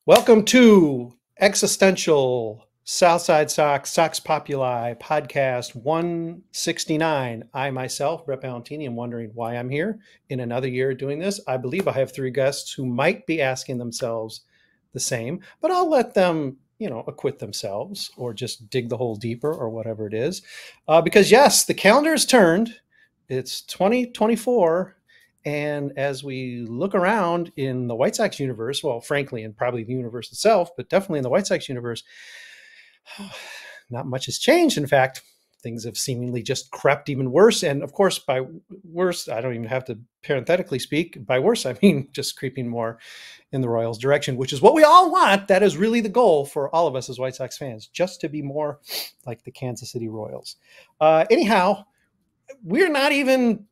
Welcome to Existential Southside Sox, Sox Populi podcast 169. I myself, Brett Ballantini, am wondering why I'm here in another year doing this. I believe I have three guests who might be asking themselves the same, but I'll let them, acquit themselves or just dig the hole deeper or whatever it is. Because yes, the calendar has turned. It's 2024. And as we look around in the White Sox universe, well, frankly, and probably the universe itself, but definitely in the White Sox universe, not much has changed. In fact, things have seemingly just crept even worse. And of course, by worse, I don't even have to parenthetically speak. By worse, I mean just creeping more in the Royals' direction, which is what we all want. That is really the goal for all of us as White Sox fans, just to be more like the Kansas City Royals. Anyhow, we're not even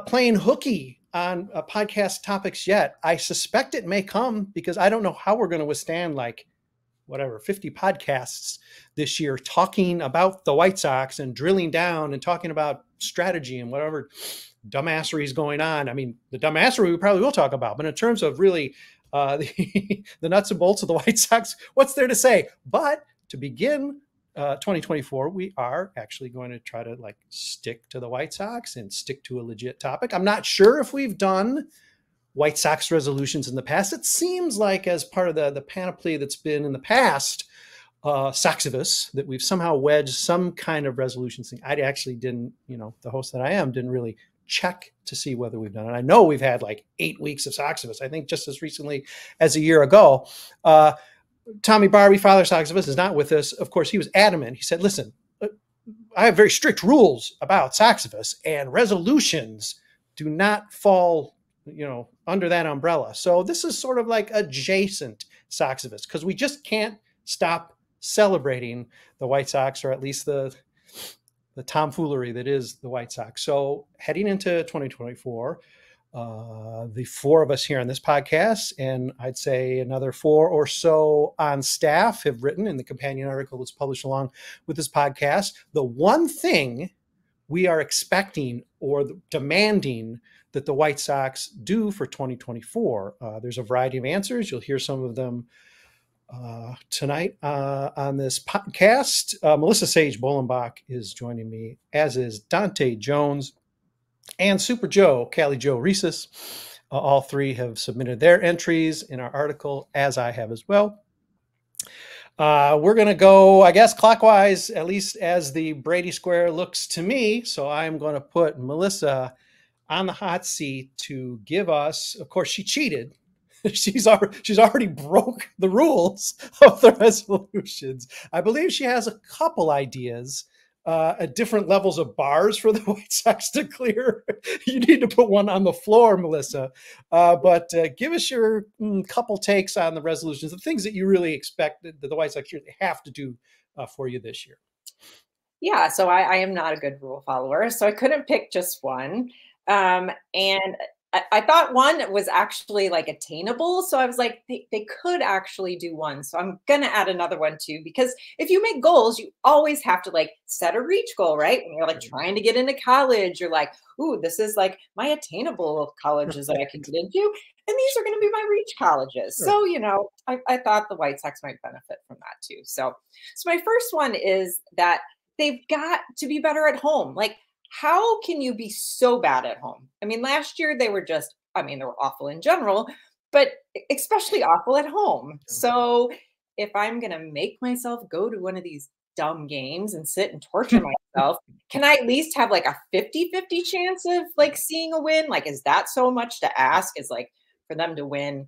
playing hooky on podcast topics yet. I suspect it may come because I don't know how we're going to withstand 50 podcasts this year talking about the White Sox and drilling down and talking about strategy and whatever dumbassery is going on. I mean, the dumbassery we probably will talk about, but in terms of really the nuts and bolts of the White Sox, what's there to say? But to begin 2024, we are actually going to try to stick to the White Sox and stick to a legit topic. I'm not sure if we've done White Sox resolutions in the past. It seems like as part of the panoply that's been in the past, Soxivus, that we've somehow wedged some kind of resolution thing. I actually didn't, the host that I am didn't really check to see whether we've done it. I know we've had 8 weeks of Soxivus. I think just as recently as a year ago. Tommy Barbie, Father Soxivus, is not with us. Of course, he was adamant. He said, listen, I have very strict rules about Soxivus, and resolutions do not fall, under that umbrella. So this is sort of like adjacent Soxivus, because we just can't stop celebrating the White Sox, or at least the tomfoolery that is the White Sox. So heading into 2024, the four of us here on this podcast, and I'd say another four or so on staff, have written in the companion article that's published along with this podcast. The one thing we are expecting or demanding that the White Sox do for 2024, there's a variety of answers. You'll hear some of them tonight on this podcast. Melissa Sage-Bollenbach is joining me, as is Dante Jones and Super Joe, Cali Joe Resis. All three have submitted their entries in our article, as I have as well. We're going to go, I guess, clockwise, at least as the Brady Square looks to me. So I'm going to put Melissa on the hot seat to give us, of course, she cheated. She's already broke the rules of the resolutions. I believe she has a couple ideas at different levels of bars for the White Sox to clear. You need to put one on the floor, Melissa. But give us your couple takes on the resolutions, the things that you really expect that the White Sox really have to do for you this year. Yeah, so I am not a good rule follower, so I couldn't pick just one. And I thought one was actually attainable. So I was like, they could actually do one. So I'm going to add another one too, because if you make goals, you always have to set a reach goal, right? When you're trying to get into college, you're like, ooh, this is my attainable colleges that I can get into. And these are going to be my reach colleges. So, I thought the White Sox might benefit from that too. So my first one is that they've got to be better at home. How can you be so bad at home? I mean, last year they were they were awful in general, but especially awful at home. So if I'm going to make myself go to one of these dumb games and sit and torture myself, can I at least have a 50-50 chance of seeing a win? Is that so much to ask? Is for them to win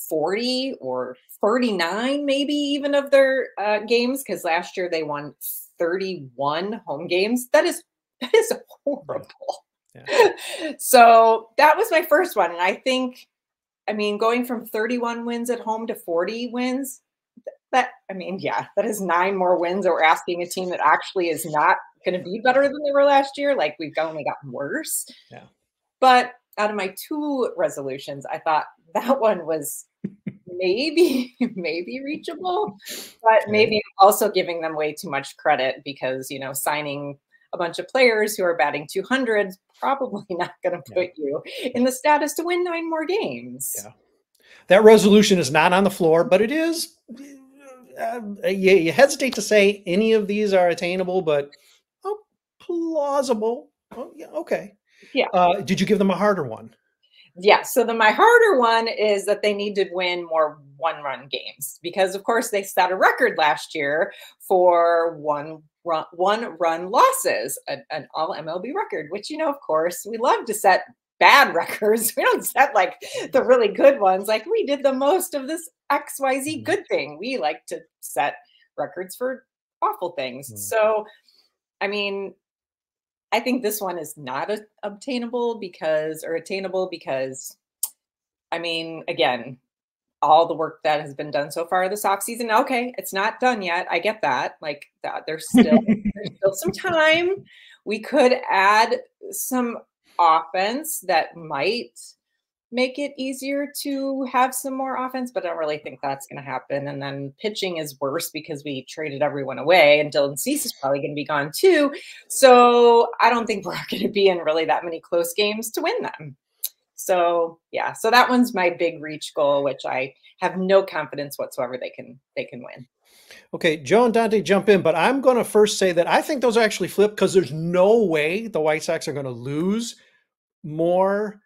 40 or 39, maybe even of their games? Because last year they won 31 home games. That is horrible. Yeah. So that was my first one. And I think, going from 31 wins at home to 40 wins, that is 9 more wins that we're asking a team that actually is not going to be better than they were last year. We've only gotten worse. Yeah. But out of my 2 resolutions, I thought that one was maybe reachable, but maybe also giving them way too much credit because, signing a bunch of players who are batting 200 probably not going to put you in the status to win 9 more games. Yeah. that resolution is not on the floor, but it is. You hesitate to say any of these are attainable, but plausible. Oh, yeah, okay. Yeah. Did you give them a harder one? Yeah. So my harder one is that they need to win more one-run games because, of course, they set a record last year for one-run losses, an all MLB record. Which, of course, we love to set bad records. We don't set like the really good ones. Like we did the most of this XYZ good thing. We like to set records for awful things. So, I mean, I think this one is not attainable because, I mean, again, all the work that has been done so far this off season. Okay, it's not done yet. I get that. Like that, there's still some time. We could add some offense that might make it easier to have some more offense, but I don't really think that's going to happen. And then pitching is worse because we traded everyone away, and Dylan Cease is probably going to be gone too. So I don't think we're going to be in really that many close games to win them. So yeah, so that one's my big reach goal, which I have no confidence whatsoever they can win. Okay, Joe and Dante jump in, but I'm going to first say that I think those are actually flipped because there's no way the White Sox are going to lose more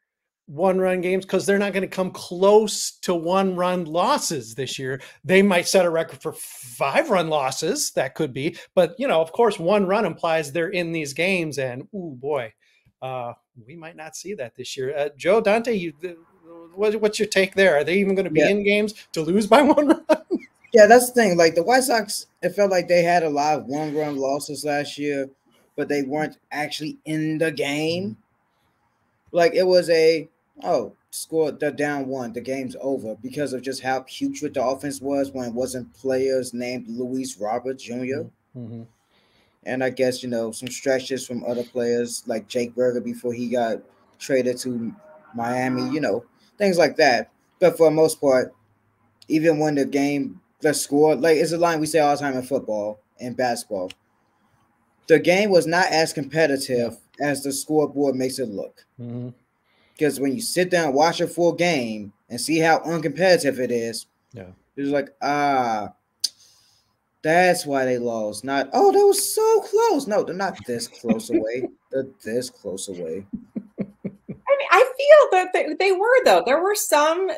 one-run games because they're not going to come close to one-run losses this year. They might set a record for 5-run losses. That could be. But, of course, one run implies they're in these games. And, ooh, boy, we might not see that this year. Joe, Dante, what's your take there? Are they even going to be in games to lose by 1 run? Yeah, that's the thing. Like the White Sox, it felt like they had a lot of one-run losses last year, but they weren't actually in the game. Like it was score, they're down 1, the game's over because of just how putrid the offense was when it wasn't players named Luis Robert Jr. And I guess, some stretches from other players like Jake Berger before he got traded to Miami, things like that. But for the most part, even when the score, like it's a line we say all the time in football and basketball, the game was not as competitive as the scoreboard makes it look. Because when you sit down and watch a full game and see how uncompetitive it is, it's like, that's why they lost. Not, that was so close. No, they're not this close away. They're this close away. I mean, I feel that they were, though. There were some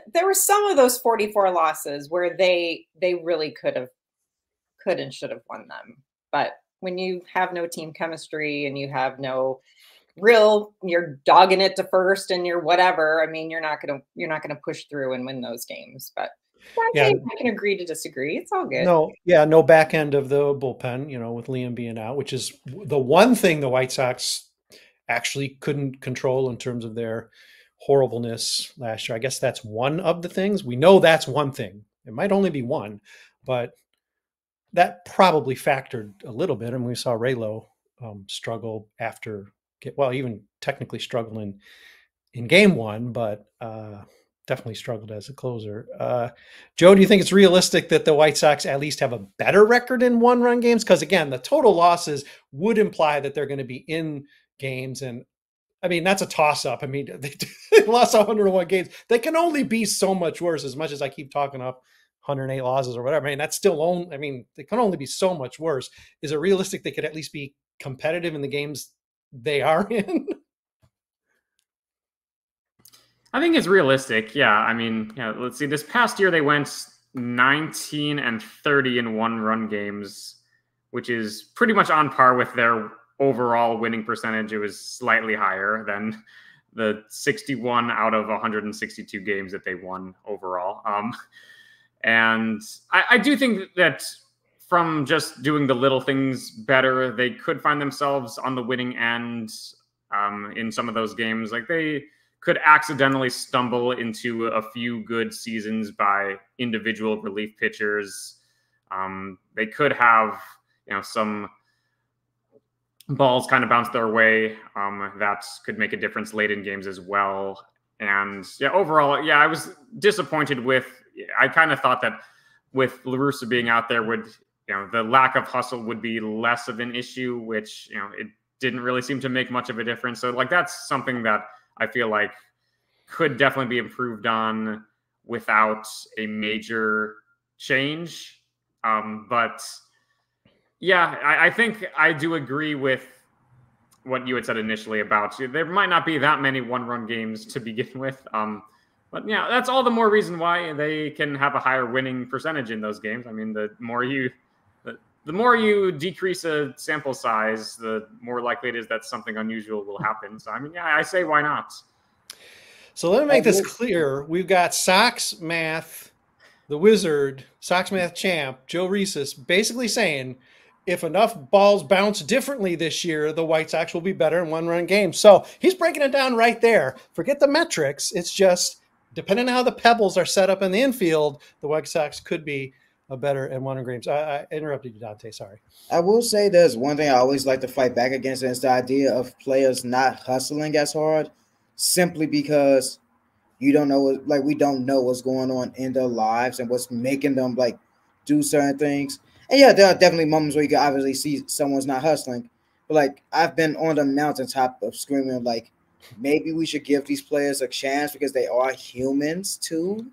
of those 44 losses where they really could and should have won them. But when you have no team chemistry and you have no you're dogging it to first and you're whatever, I mean, you're not gonna push through and win those games. But I can agree to disagree. It's all good. No back end of the bullpen, with Liam being out, which is the one thing the White Sox actually couldn't control in terms of their horribleness last year. I guess that's one of the things. We know that's one thing. It might only be one, but that probably factored a little bit. And we saw Raylo struggle even technically struggling in game 1, but definitely struggled as a closer. Joe, do you think it's realistic that the White Sox at least have a better record in one-run games? Because again, the total losses would imply that they're going to be in games. And I mean, that's a toss-up. I mean, they lost 101 games. They can only be so much worse, as much as I keep talking up 108 losses or whatever. I mean, that's still they can only be so much worse. Is it realistic they could at least be competitive in the games they are in? I think it's realistic. Yeah. I mean, let's see. This past year, they went 19-30 in one-run games, which is pretty much on par with their overall winning percentage. It was slightly higher than the 61 out of 162 games that they won overall. And I do think that from just doing the little things better, they could find themselves on the winning end in some of those games. Like they could accidentally stumble into a few good seasons by individual relief pitchers. They could have, some balls kind of bounce their way. That could make a difference late in games as well. And overall, I was disappointed I kind of thought that with La Russa being out there the lack of hustle would be less of an issue, which, it didn't really seem to make much of a difference. So that's something that I feel like could definitely be improved on. without a major change. But yeah, I think I do agree with what you had said initially about there might not be that many one-run games to begin with. But yeah, that's all the more reason why they can have a higher winning percentage in those games. I mean, the more you decrease a sample size, the more likely it is that something unusual will happen. So I mean, yeah, I say why not? So let me make this clear. We've got Sox Math, the wizard, Sox Math champ, Joe Resis, basically saying if enough balls bounce differently this year, the White Sox will be better in one-run games. So he's breaking it down right there. Forget the metrics. It's just depending on how the pebbles are set up in the infield, the White Sox could be better in one-run games. I interrupted you, Dante. Sorry. I will say there's one thing I always like to fight back against, and it's the idea of players not hustling as hard simply because you don't know, like we don't know what's going on in their lives and what's making them like do certain things. And yeah, there are definitely moments where you can obviously see someone's not hustling. But like I've been on the mountaintop of screaming like maybe we should give these players a chance because they are humans too,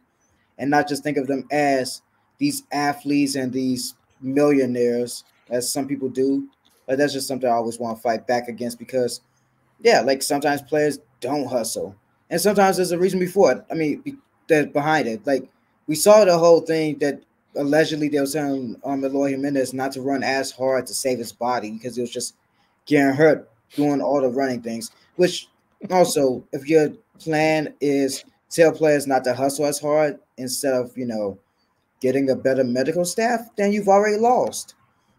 and not just think of them as these athletes and these millionaires as some people do. But that's just something I always want to fight back against because yeah, like sometimes players don't hustle. And sometimes there's a reason before it. I mean, that behind it. Like we saw the whole thing that allegedly they were telling Eloy Jimenez not to run as hard to save his body because he was just getting hurt doing all the running things. Which also, if your plan is tell players not to hustle as hard instead of getting a better medical staff, then you've already lost.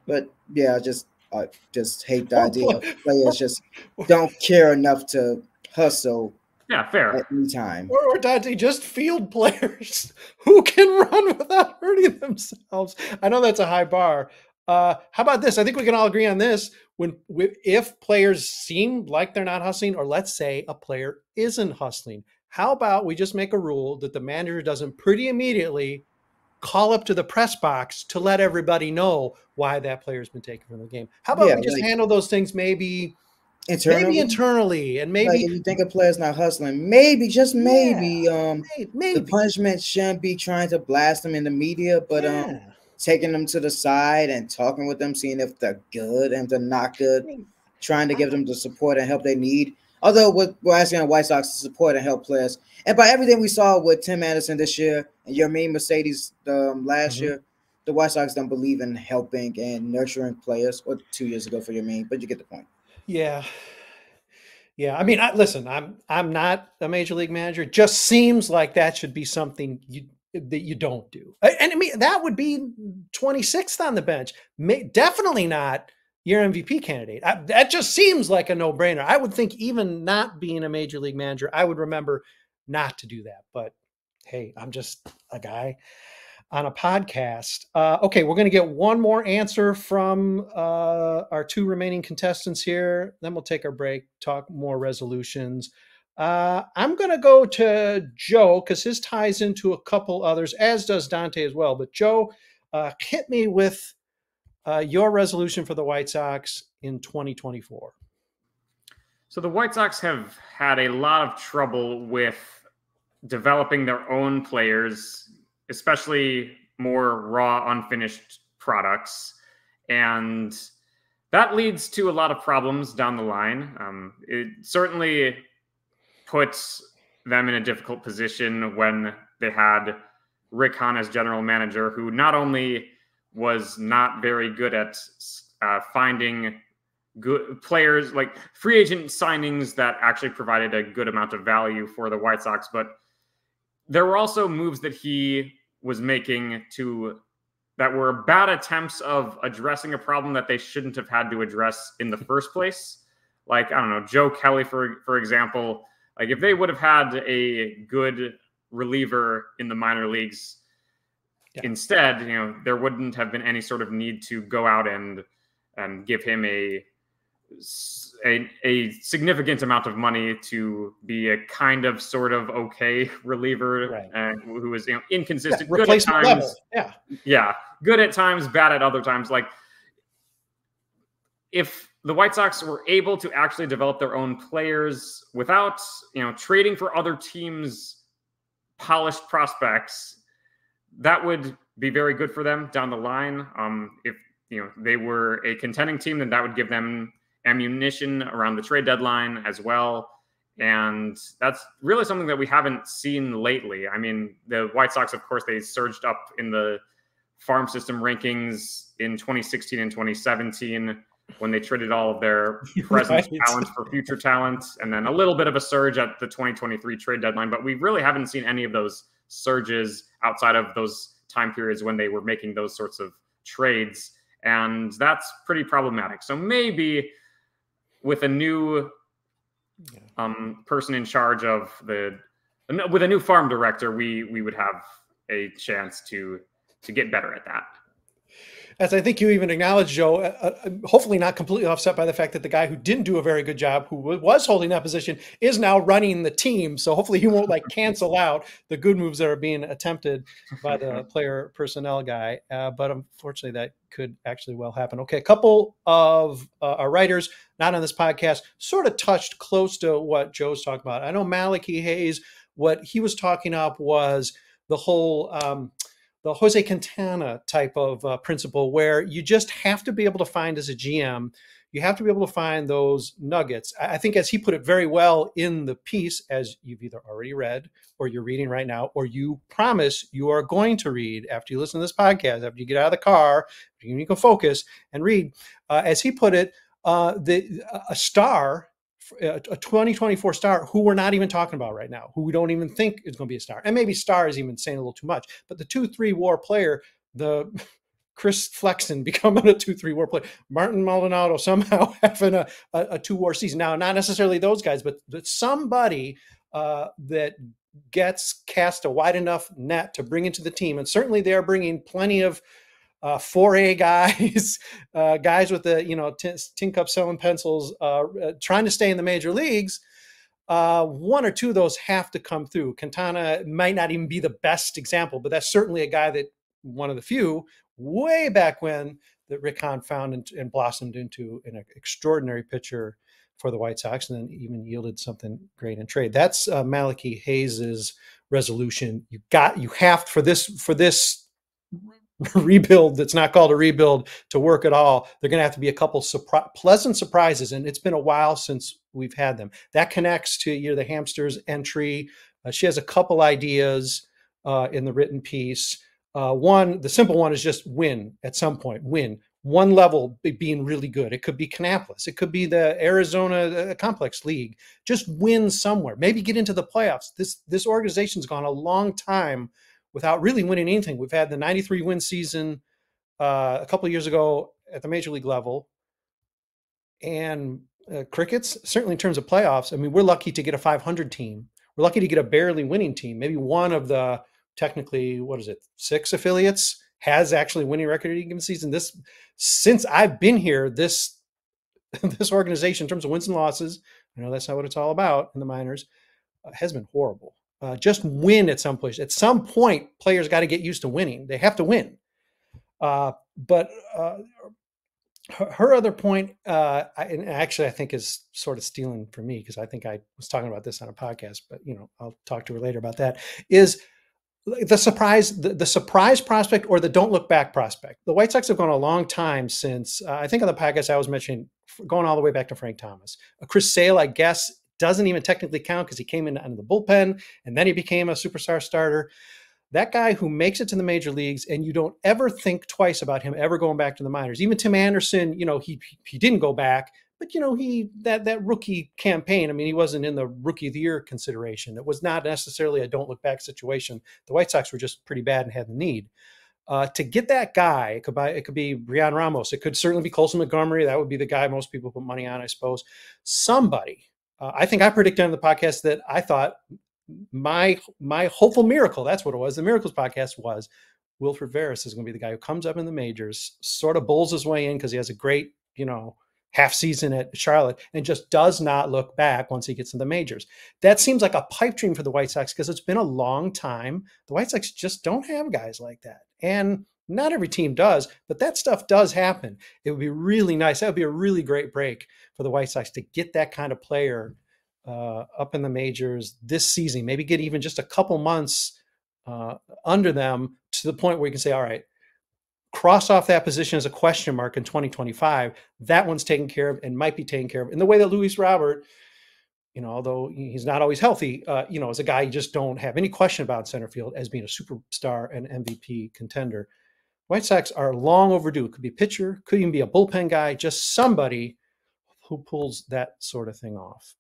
But yeah, I just hate the idea of players just don't care enough to hustle. Yeah, fair. At any time. Or Dante, just field players who can run without hurting themselves. I know that's a high bar. How about this? I think we can all agree on this. If players seem like they're not hustling, or let's say a player isn't hustling, how about we just make a rule that the manager doesn't pretty immediately call up to the press box to let everybody know why that player's been taken from the game? How about we just handle those things maybe internally, and maybe like if you think a player's not hustling, maybe just maybe the punishment shouldn't be trying to blast them in the media, but taking them to the side and talking with them, seeing if they're good and if they're not good, trying to give them the support and help they need. Although we're asking the White Sox to support and help players, and by everything we saw with Tim Anderson this year and Yermin Mercedes last year, the White Sox don't believe in helping and nurturing players. Or 2 years ago for Yermin, but you get the point. Yeah. I mean, listen, I'm not a major league manager. It just seems like that should be something that you don't do. And I mean, that would be 26th on the bench. Definitely not your MVP candidate. That just seems like a no-brainer. I would think even not being a major league manager, I would remember not to do that. But hey, I'm just a guy on a podcast. Okay, we're going to get one more answer from our two remaining contestants here. Then we'll take our break, talk more resolutions. I'm going to go to Joe because his ties into a couple others, as does Dante as well. But Joe, hit me with your resolution for the White Sox in 2024. So the White Sox have had a lot of trouble with developing their own players, especially more raw, unfinished products. And that leads to a lot of problems down the line. It certainly puts them in a difficult position when they had Rick Hahn as general manager, who not only was not very good at finding good players, like free agent signings that actually provided a good amount of value for the White Sox, but there were also moves that he was making that were bad attempts of addressing a problem that they shouldn't have had to address in the first place. Like, I don't know, Joe Kelly, for example, like if they would have had a good reliever in the minor leagues instead, there wouldn't have been any sort of need to go out and give him a significant amount of money to be a kind of sort of okay reliever, who is inconsistent, good at times, good at times, bad at other times. Like if the White Sox were able to actually develop their own players without trading for other teams' polished prospects, that would be very good for them down the line. If they were a contending team, then that would give them ammunition around the trade deadline as well. And that's really something that we haven't seen lately. I mean, the White Sox, of course, they surged up in the farm system rankings in 2016 and 2017 when they traded all of their present talent for future talent, and then a little bit of a surge at the 2023 trade deadline. But we really haven't seen any of those surges outside of those time periods when they were making those sorts of trades. And that's pretty problematic. So maybe with a new person in charge of with a new farm director, we would have a chance to get better at that. As I think you even acknowledged, Joe, hopefully not completely offset by the fact that the guy who didn't do a very good job, who was holding that position, is now running the team. So hopefully he won't cancel out the good moves that are being attempted by the player personnel guy. But unfortunately, that could actually well happen. Okay, a couple of our writers, not on this podcast, sort of touched close to what Joe's talking about. I know Malachi Hayes, what he was talking up was the whole the Jose Quintana type of principle, where you just have to be able to find, as a GM, you have to be able to find those nuggets. I think, as he put it very well in the piece, as you've either already read or you're reading right now, or you promise you are going to read after you listen to this podcast, after you get out of the car, you can focus and read. As he put it, a star, a 2024 star who we're not even talking about right now, who we don't even think is going to be a star. And maybe star is even saying a little too much, but the 2-3 WAR player, the Chris Flexen becoming a 2-3 WAR player, Martin Maldonado somehow having a 2 WAR season. Now, not necessarily those guys, but somebody that gets cast a wide enough net to bring into the team. And certainly they are bringing plenty of 4A guys, guys with the tin cup selling pencils, trying to stay in the major leagues. One or two of those have to come through. Quintana might not even be the best example, but that's certainly a guy that, one of the few, way back when, that Rick Hahn found and blossomed into an extraordinary pitcher for the White Sox, and then even yielded something great in trade. That's Malachi Hayes's resolution. You have for this rebuild that's not called a rebuild to work at all. They're going to have to be a couple pleasant surprises, and it's been a while since we've had them. That connects to the hamsters entry. She has a couple ideas in the written piece. The simple one is just win at some point. Win one level, being really good. It could be Kannapolis. It could be the Arizona Complex League. Just win somewhere. Maybe get into the playoffs. This organization's gone a long time without really winning anything. We've had the 93 win season a couple of years ago at the major league level, and crickets, certainly in terms of playoffs. I mean, we're lucky to get a 500 team. We're lucky to get a barely winning team. Maybe one of the technically, 6 affiliates has actually winning record any given season. Since I've been here, this organization, in terms of wins and losses, I know that's not what it's all about in the minors, has been horrible. Just win at some place. At some point, players got to get used to winning. They have to win. But her other point, and actually I think is sort of stealing from me, because I think I was talking about this on a podcast, but I'll talk to her later about that, is the surprise prospect, or the don't look back prospect. The White Sox have gone a long time since, I think on the podcast I was mentioning, going all the way back to Frank Thomas. Chris Sale, I guess, doesn't even technically count because he came in under the bullpen and then he became a superstar starter. That guy who makes it to the major leagues, and you don't ever think twice about him ever going back to the minors. Even Tim Anderson, he didn't go back, but that rookie campaign, I mean, he wasn't in the rookie of the year consideration. It was not necessarily a don't look back situation. The White Sox were just pretty bad and had the need. To get that guy, it could be Brian Ramos. It could certainly be Colson Montgomery. That would be the guy most people put money on, I suppose. Somebody. I think I predicted on the podcast that I thought my hopeful miracle, that's what it was, the Miracles podcast, was Wilfred Veras is going to be the guy who comes up in the majors, sort of bowls his way in because he has a great, half season at Charlotte, and just does not look back once he gets in the majors. That seems like a pipe dream for the White Sox because it's been a long time. The White Sox just don't have guys like that. And not every team does, but that stuff does happen. It would be really nice. That would be a really great break for the White Sox to get that kind of player up in the majors this season. Maybe get even just a couple months under them to the point where you can say, all right, cross off that position as a question mark in 2025. That one's taken care of and might be taken care of in the way that Luis Robert, although he's not always healthy, is a guy you just don't have any question about in center field as being a superstar and MVP contender. White Sox are long overdue. It could be a pitcher, could even be a bullpen guy, just somebody who pulls that sort of thing off.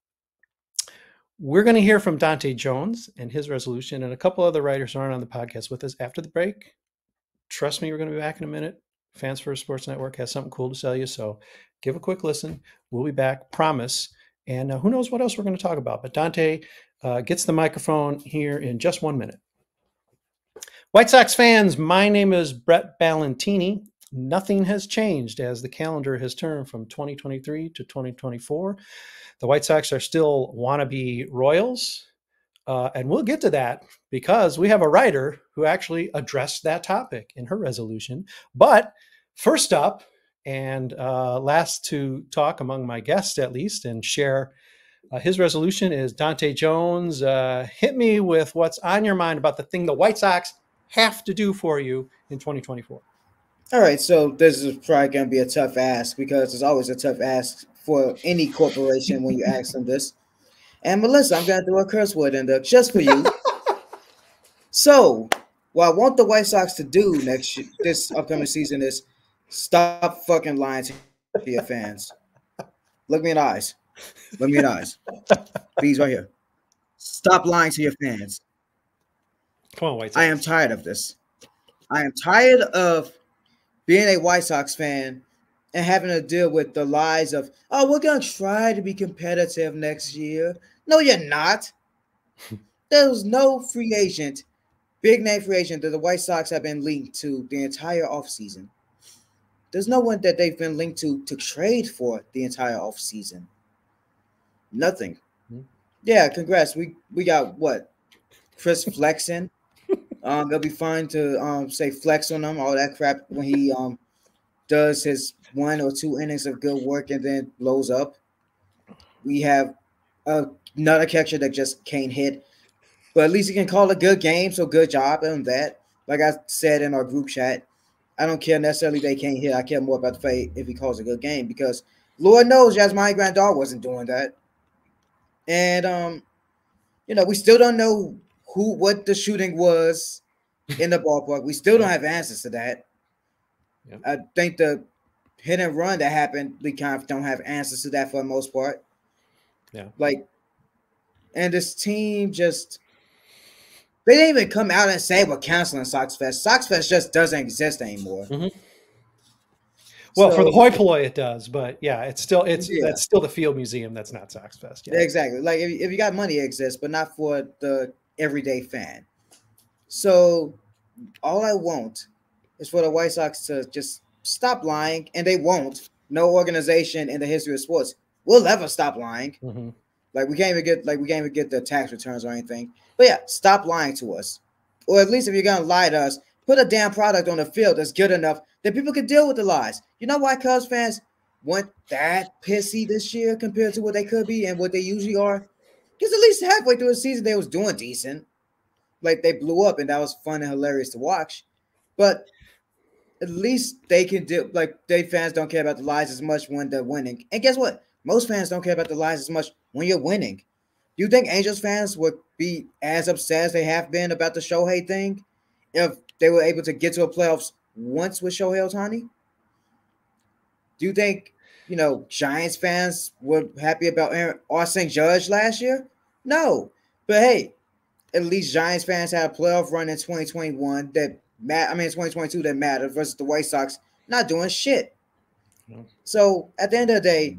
We're going to hear from Dante Jones and his resolution, and a couple other writers aren't on the podcast with us after the break. Trust me, we're going to be back in a minute. Fans First Sports Network has something cool to sell you, so give a quick listen. We'll be back, promise. And who knows what else we're going to talk about. But Dante gets the microphone here in just 1 minute. White Sox fans, my name is Brett Ballantini. Nothing has changed as the calendar has turned from 2023 to 2024. The White Sox are still wannabe Royals. And we'll get to that because we have a writer who actually addressed that topic in her resolution. But first up, and last to talk among my guests at least and share his resolution is Dante Jones. Hit me with what's on your mind about the thing the White Sox have to do for you in 2024. All right, so this is probably going to be a tough ask because it's always a tough ask for any corporation when you ask them this. And Melissa, I'm going to do a curse word in there just for you. So, what I want the White Sox to do this upcoming season is stop fucking lying to your fans. Look me in the eyes. Look me in the eyes. Please, right here. Stop lying to your fans. Come on, White Sox. I am tired of this. I am tired of being a White Sox fan and having to deal with the lies of, oh, we're going to try to be competitive next year. No, you're not. There's no free agent, big name free agent that the White Sox have been linked to the entire offseason. There's no one that they've been linked to trade for the entire offseason. Nothing. Mm-hmm. Yeah, congrats. We got what? Chris Flexen. It'll be fun to say flex on him, all that crap when he does his 1 or 2 innings of good work and then blows up. We have another catcher that just can't hit, but at least he can call a good game. So good job on that. Like I said in our group chat, I don't care necessarily they can't hit. I care more about the fact if he calls a good game because Lord knows Yasmani Grandal wasn't doing that. And we still don't know what the shooting was in the ballpark. We still don't have answers to that. Yeah. I think the hit and run that happened, we kind of don't have answers to that for the most part. Yeah. And this team just, they didn't even come out and say we're canceling Sox Fest. Sox Fest just doesn't exist anymore. Mm-hmm. Well, for the hoi polloi it does, but yeah, that's still the Field Museum. That's not Sox Fest. Yeah. Exactly. Like if you got money, it exists, but not for the everyday fan. So all I want is for the White Sox to just stop lying, and they won't. No organization in the history of sports will ever stop lying. Mm-hmm. We can't even get the tax returns or anything. But yeah, stop lying to us. Or at least if you're gonna lie to us, put a damn product on the field that's good enough that people can deal with the lies. You know why Cubs fans weren't that pissy this year compared to what they could be and what they usually are? Because at least halfway through the season they was doing decent. Like they blew up and that was fun and hilarious to watch. But at least they can do, they fans don't care about the lies as much when they're winning. And guess what? Most fans don't care about the lies as much when you're winning. Do you think Angels fans would be as upset as they have been about the Shohei thing if they were able to get to a playoffs once with Shohei Ohtani? Do you think, Giants fans were happy about St. Judge last year? No. But hey, at least Giants fans had a playoff run in 2021 2022 that mattered versus the White Sox not doing shit. No. So at the end of the day,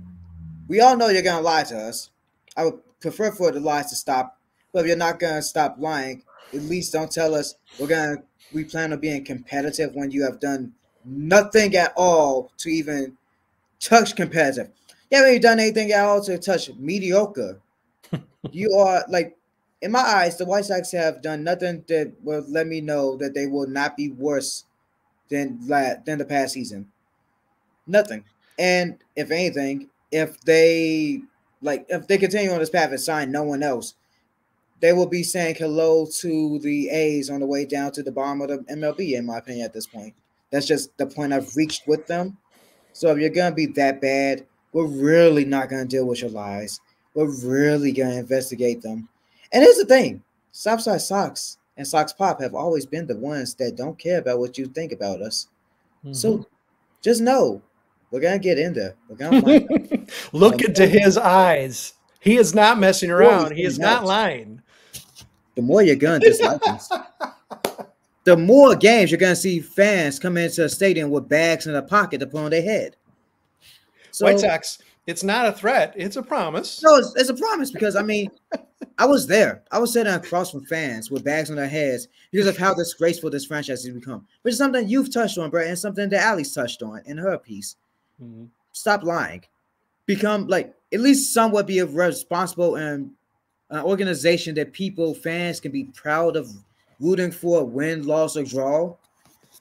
we all know you're going to lie to us. I would prefer for the lies to stop. But if you're not going to stop lying, at least don't tell us we plan on being competitive when you have done nothing at all to even touch competitive. You haven't even done anything at all to touch mediocre. You are in my eyes, the White Sox have done nothing that will let me know that they will not be worse than the past season. Nothing. And if anything, if they continue on this path and sign no one else, they will be saying hello to the A's on the way down to the bottom of the MLB, in my opinion, at this point. That's just the point I've reached with them. So if you're going to be that bad, we're really not going to deal with your lies. We're really going to investigate them. And here's the thing. Southside Sox and Sox Pop have always been the ones that don't care about what you think about us. Mm-hmm. So just know we're going to get in there. We're going to find Look into his eyes. He is not messing around. He is not lying. The more you're going to dislike us, the more games you're going to see fans come into a stadium with bags in a pocket to put on their head. So, White Sox, it's not a threat. It's a promise. No, it's a promise because, I mean, I was there. I was sitting across from fans with bags on their heads because of how disgraceful this franchise has become, which is something you've touched on, Brett, and something that Allie's touched on in her piece. Mm-hmm. Stop lying. Become, like, at least somewhat be a responsible and an organization that people, fans, can be proud of rooting for a win, loss, or draw.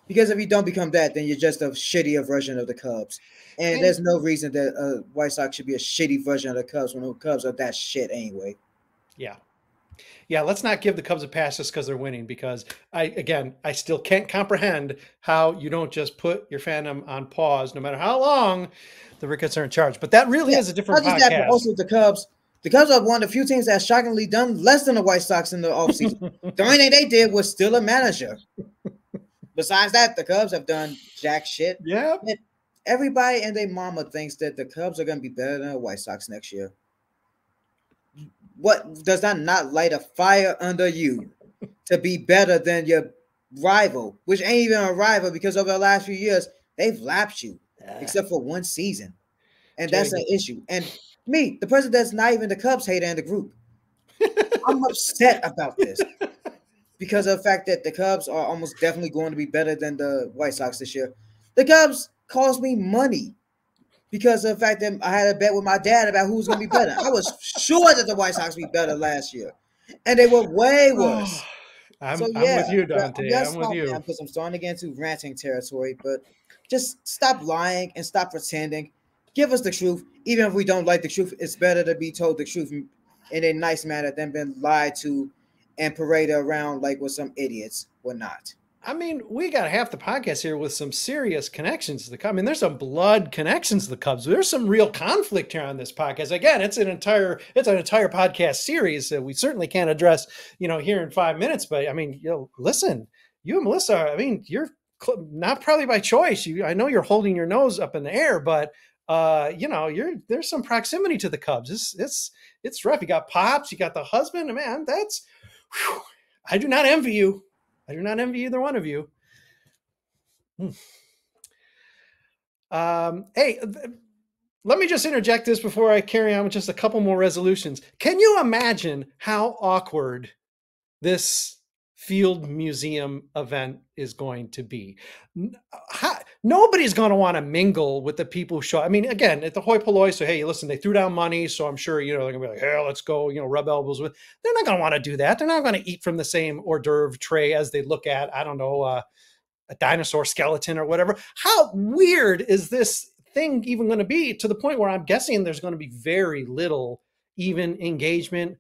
Because if you don't become that, then you're just a shittier version of the Cubs. And there's no reason that White Sox should be a shitty version of the Cubs when the Cubs are that shit anyway. Yeah. Yeah, let's not give the Cubs a pass just because they're winning, because I still can't comprehend how you don't just put your fandom on pause no matter how long the Ricketts are in charge. But that really is a different podcast. That, but also the Cubs are one of the few teams that have shockingly done less than the White Sox in the offseason. The only thing they did was steal a manager. Besides that, the Cubs have done jack shit. Yeah. Everybody and their mama thinks that the Cubs are going to be better than the White Sox next year. What does that not light a fire under you to be better than your rival, which ain't even a rival because over the last few years, they've lapped you except for one season. And that's an issue. And me, the person that's not even the Cubs hater in the group, I'm upset about this because of the fact that the Cubs are almost definitely going to be better than the White Sox this year. The Cubs cost me money because of the fact that I had a bet with my dad about who's going to be better. I was sure that the White Sox would be better last year, and they were way worse. I'm with you, Dante. I'm with you. Because I'm starting to get into ranting territory, but just stop lying and stop pretending. Give us the truth. Even if we don't like the truth, it's better to be told the truth in a nice manner than been lied to and paraded around like with some idiots or not. I mean, we got half the podcast here with some serious connections to the Cubs. I mean, there's some blood connections to the Cubs. There's some real conflict here on this podcast. Again, it's an entire podcast series that we certainly can't address, here in 5 minutes. But I mean, listen, you and Melissa, I mean, you're not probably by choice. I know you're holding your nose up in the air, but there's some proximity to the Cubs. It's rough. You got Pops, you got the husband, man. I do not envy you. I do not envy either one of you. Hey, let me just interject this before I carry on with just a couple more resolutions. Can you imagine how awkward this Field Museum event is going to be? Nobody's going to want to mingle with the people who show. I mean, again, at the hoi polloi, so hey, listen, they threw down money, so I'm sure they're going to be like, hey, let's go, rub elbows with. They're not going to want to do that. They're not going to eat from the same hors d'oeuvre tray as they look at, I don't know, a dinosaur skeleton or whatever. How weird is this thing even going to be, to the point where I'm guessing there's going to be very little even engagement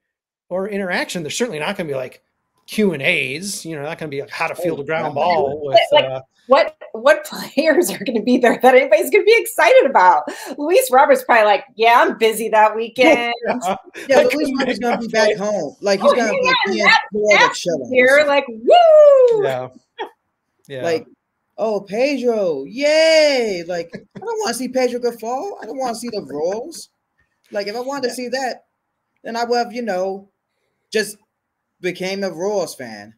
or interaction? There's certainly not going to be like Q&As, not going to be like how to field a ground ball with what players are going to be there that anybody's going to be excited about. Luis Roberts probably like, yeah, I'm busy that weekend. Yeah, Luis Roberts going to be back home. Like he's going to be in Florida chilling. Here, like, woo! Yeah. Like, oh, Pedro, yay! Like, I don't want to see Pedro Gaffal. I don't want to see the Royals. Like, if I wanted to see that, then I would have, just became a Royals fan.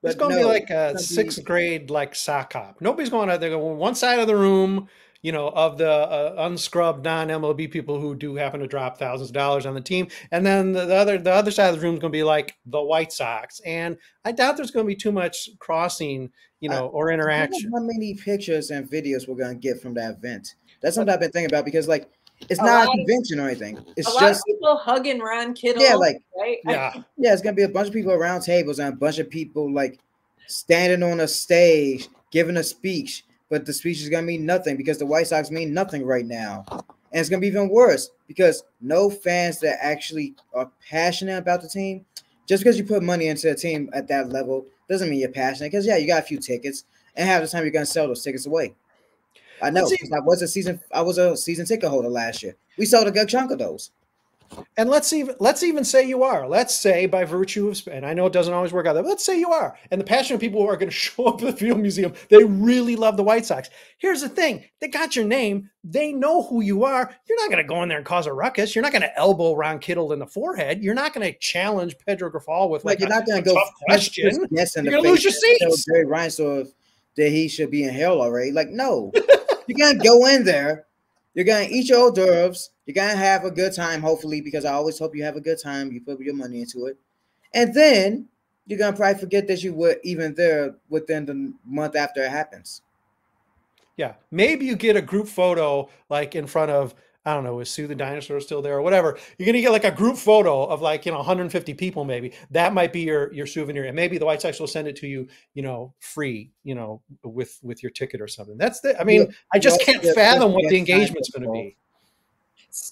It's going to be like a sixth grade, like sock hop. Nobody's going to go on one side of the room, of the unscrubbed non-MLB people who do happen to drop thousands of dollars on the team. And then the other side of the room is going to be like the White Sox. And I doubt there's going to be too much crossing, or interaction. How many pictures and videos we're going to get from that event? That's something I've been thinking about because, like, it's not a convention or anything. It's just a lot of people hugging Ron Kittle. Yeah, like, right? Yeah, it's gonna be a bunch of people around tables and a bunch of people like standing on a stage giving a speech, but the speech is gonna mean nothing because the White Sox mean nothing right now, and it's gonna be even worse because no fans that actually are passionate about the team Just because you put money into a team at that level doesn't mean you're passionate. Because yeah, you got a few tickets, and half the time you're gonna sell those tickets away. I know because I was a season ticket holder last year. We sold a good chunk of those. And let's even say you are. Let's say by virtue of, and I know it doesn't always work out that, but let's say you are. And the passionate people who are going to show up at the Field Museum, they really love the White Sox. Here's the thing. They got your name. They know who you are. You're not going to go in there and cause a ruckus. You're not going to elbow Ron Kittle in the forehead. You're not going to challenge Pedro Grifol with like you're not going to go tough question. Yes, you're going to lose your seats. Jerry Reinsdorf that he should be in hell already. Like, no. You're going to go in there. You're going to eat your hors d'oeuvres. You're going to have a good time, hopefully, because I always hope you have a good time. You put your money into it. And then you're going to probably forget that you were even there within the month after it happens. Yeah. Maybe you get a group photo like in front of, I don't know, is Sue the Dinosaur still there or whatever? You're going to get like a group photo of like, 150 people maybe. That might be your souvenir. And maybe the White Sox will send it to you, free, with your ticket or something. That's I just can't fathom what the engagement's going to be.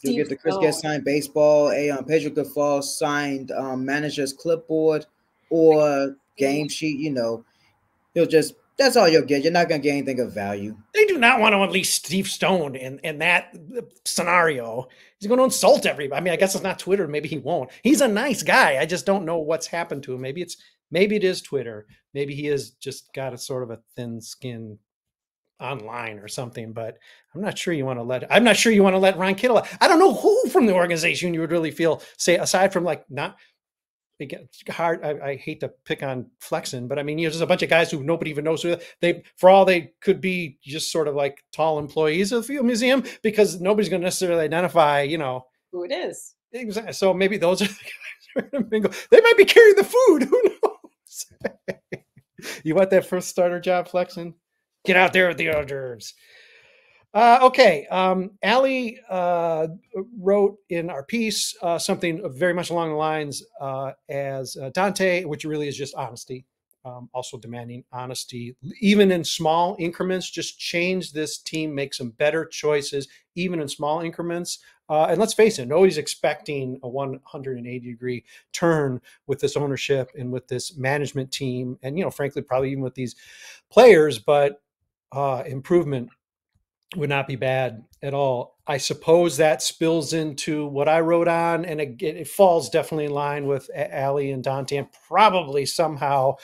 You'll get the Chris Guest signed baseball, a Pedro Grifol signed manager's clipboard or game sheet. You'll just, that's all you'll get. You're not going to get anything of value. They do not want to unleash Steve Stone in that scenario. He's going to insult everybody. I mean, I guess it's not Twitter. Maybe he won't. He's a nice guy. I just don't know what's happened to him. Maybe it is Twitter. Maybe he has just got a sort of a thin skin online or something, but I'm not sure you want to let Ron Kittle out. I don't know who from the organization you would really feel say, aside from like not hard. I hate to pick on Flexen, but I mean, there's a bunch of guys who nobody even knows who for all they could be just sort of like tall employees of the Field Museum because nobody's going to necessarily identify, who it is. Exactly. So maybe those are the guys. They might be carrying the food. Who knows? You want that first starter job, Flexen? Get out there with the hors d'oeuvres. Okay. Allie wrote in our piece something very much along the lines as Dante, which really is just honesty, also demanding honesty, even in small increments. Just change this team, make some better choices, even in small increments. And let's face it, nobody's expecting a 180-degree turn with this ownership and with this management team. And, frankly, probably even with these players, but improvement would not be bad at all. I suppose that spills into what I wrote on, and it falls definitely in line with Allie and Dante, and probably somehow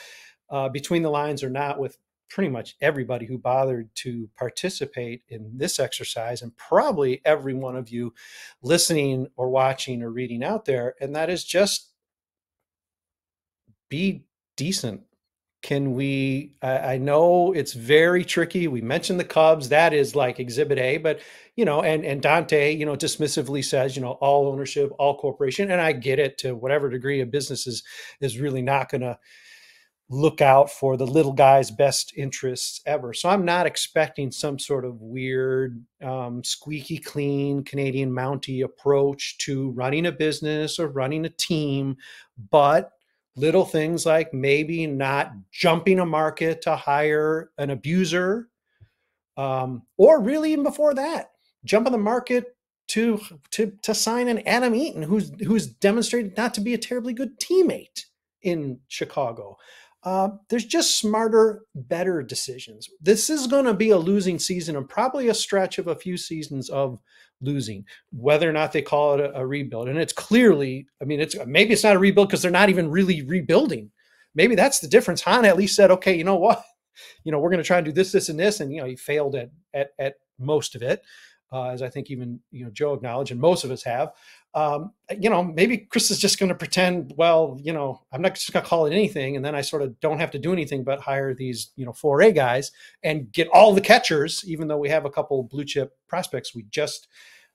between the lines or not with pretty much everybody who bothered to participate in this exercise, and probably every one of you listening or watching or reading out there. And that is just be decent. Can we, I know it's very tricky. We mentioned the Cubs, that is like exhibit A, but, and Dante, dismissively says, all ownership, all corporation. And I get it, to whatever degree a business is really not going to look out for the little guy's best interests ever. So I'm not expecting some sort of weird, squeaky clean Canadian Mountie approach to running a business or running a team, but little things like maybe not jumping a market to hire an abuser, or really even before that, jumping the market to sign an Adam Eaton who's demonstrated not to be a terribly good teammate in Chicago. There's just smarter, better decisions. This is going to be a losing season and probably a stretch of a few seasons of losing, whether or not they call it a rebuild. And it's clearly, maybe it's not a rebuild because they're not even really rebuilding. Maybe that's the difference. Han at least said, okay, you know what? We're going to try and do this, this, and this. And, he failed at most of it, as I think even, Joe acknowledged, and most of us have. Maybe Chris is just going to pretend, well, I'm not just going to call it anything. And then I sort of don't have to do anything but hire these, 4A guys and get all the catchers, even though we have a couple blue chip prospects we just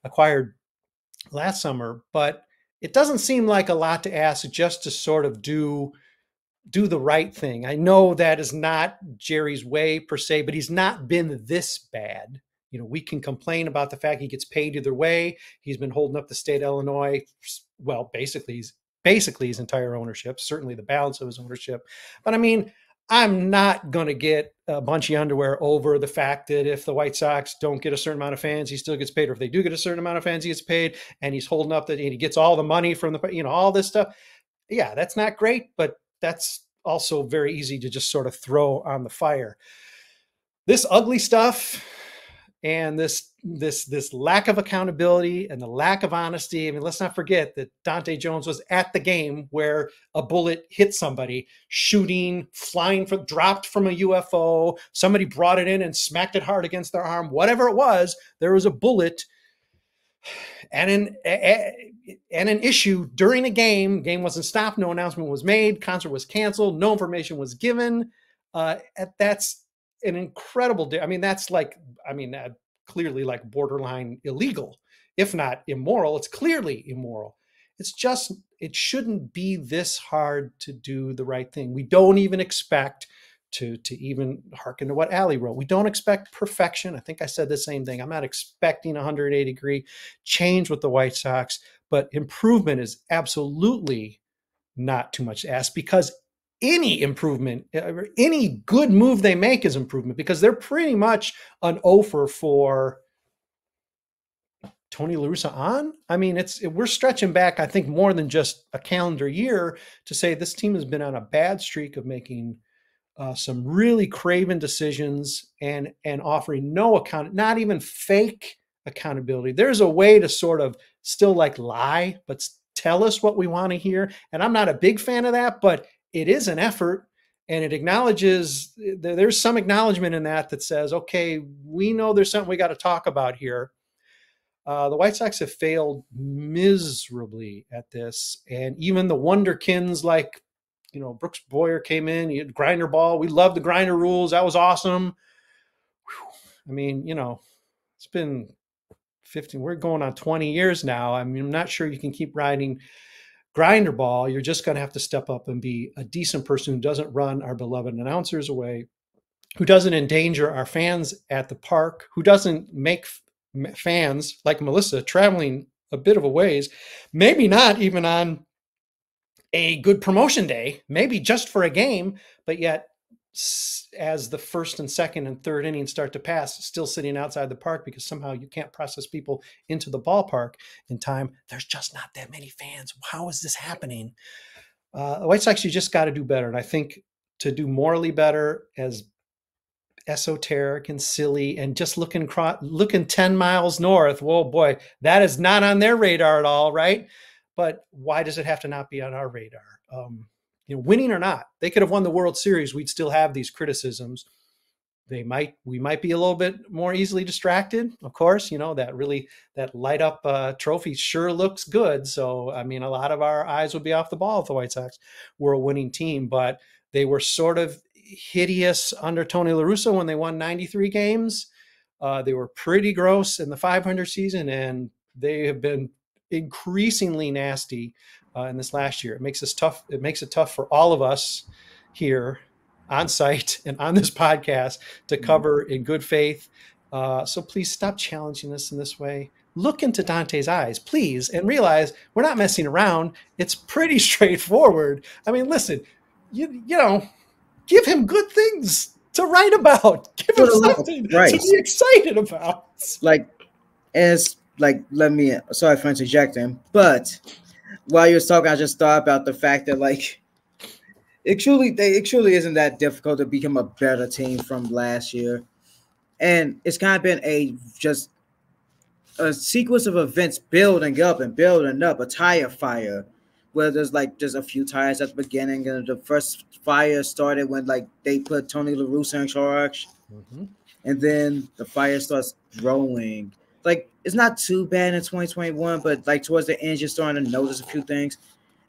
acquired last summer. But it doesn't seem like a lot to ask just to sort of do the right thing. I know that is not Jerry's way per se, but he's not been this bad. We can complain about the fact he gets paid either way. He's been holding up the state of Illinois, well, basically his entire ownership, certainly the balance of his ownership. But I'm not going to get a bunchy underwear over the fact that if the White Sox don't get a certain amount of fans, he still gets paid. Or if they do get a certain amount of fans, he gets paid, and he's holding up that he gets all the money from all this stuff. Yeah, that's not great, but that's also very easy to just sort of throw on the fire. This ugly stuff and this lack of accountability and the lack of honesty. I mean, let's not forget that Dante Jones was at the game where a bullet hit somebody, shooting, flying from, dropped from a UFO. Somebody brought it in and smacked it hard against their arm. Whatever it was, there was a bullet and an issue during a game. Game wasn't stopped. No announcement was made. Concert was canceled. No information was given. That's an incredible. I mean, that's like, I mean, clearly like borderline illegal, if not immoral. It's clearly immoral. It's just, it shouldn't be this hard to do the right thing. We don't even expect to even hearken to what Allie wrote. We don't expect perfection. I think I said the same thing. I'm not expecting 180-degree change with the White Sox, but improvement is absolutely not too much to ask, because any improvement, any good move they make is improvement, because they're pretty much an offer for Tony La Russa on. I mean, we're stretching back, I think, more than just a calendar year to say this team has been on a bad streak of making some really craven decisions and offering no account, not even fake accountability. There's a way to sort of still like lie, but tell us what we want to hear. And I'm not a big fan of that, but it is an effort, and it acknowledges, there's some acknowledgement in that says, okay, we know there's something we got to talk about here. The White Sox have failed miserably at this. And even the wonderkins like, you know, Brooks Boyer came in, he had grinder ball. We love the grinder rules. That was awesome. Whew. I mean, you know, it's been 15, we're going on 20 years now. I mean, I'm not sure you can keep riding grinder ball. You're just going to have to step up and be a decent person who doesn't run our beloved announcers away, who doesn't endanger our fans at the park, who doesn't make fans like Melissa traveling a bit of a ways, maybe not even on a good promotion day, maybe just for a game, but yet as the first and second and third innings start to pass, still sitting outside the park because somehow you can't process people into the ballpark in time. There's just not that many fans. How is this happening? The White Sox, you just got to do better. And I think to do morally better, as esoteric and silly and just looking 10 miles north, whoa boy, that is not on their radar at all, right? But why does it have to not be on our radar? You know, winning or not, they could have won the World Series. We'd still have these criticisms. We might be a little bit more easily distracted. Of course, you know, that light up trophy sure looks good. So, I mean, a lot of our eyes would be off the ball if the White Sox were a winning team, but they were sort of hideous under Tony La Russa when they won 93 games. They were pretty gross in the 500 season, and they have been increasingly nasty in this last year. It makes us tough. It makes it tough for all of us here on site and on this podcast to cover in good faith. So please stop challenging us in this way. Look into Dante's eyes, please, and realize we're not messing around. It's pretty straightforward. I mean, listen, you know, give him good things to write about. Give him something to be excited about. Let me, sorry for interjecting, but while you was talking, I just thought about the fact that like it truly isn't that difficult to become a better team from last year. And it's kind of been just a sequence of events building up, a tire fire, where there's like just a few tires at the beginning, and the first fire started when like they put Tony La Russa in charge, and then the fire starts growing. Like it's not too bad in 2021, but like towards the end, you're starting to notice a few things.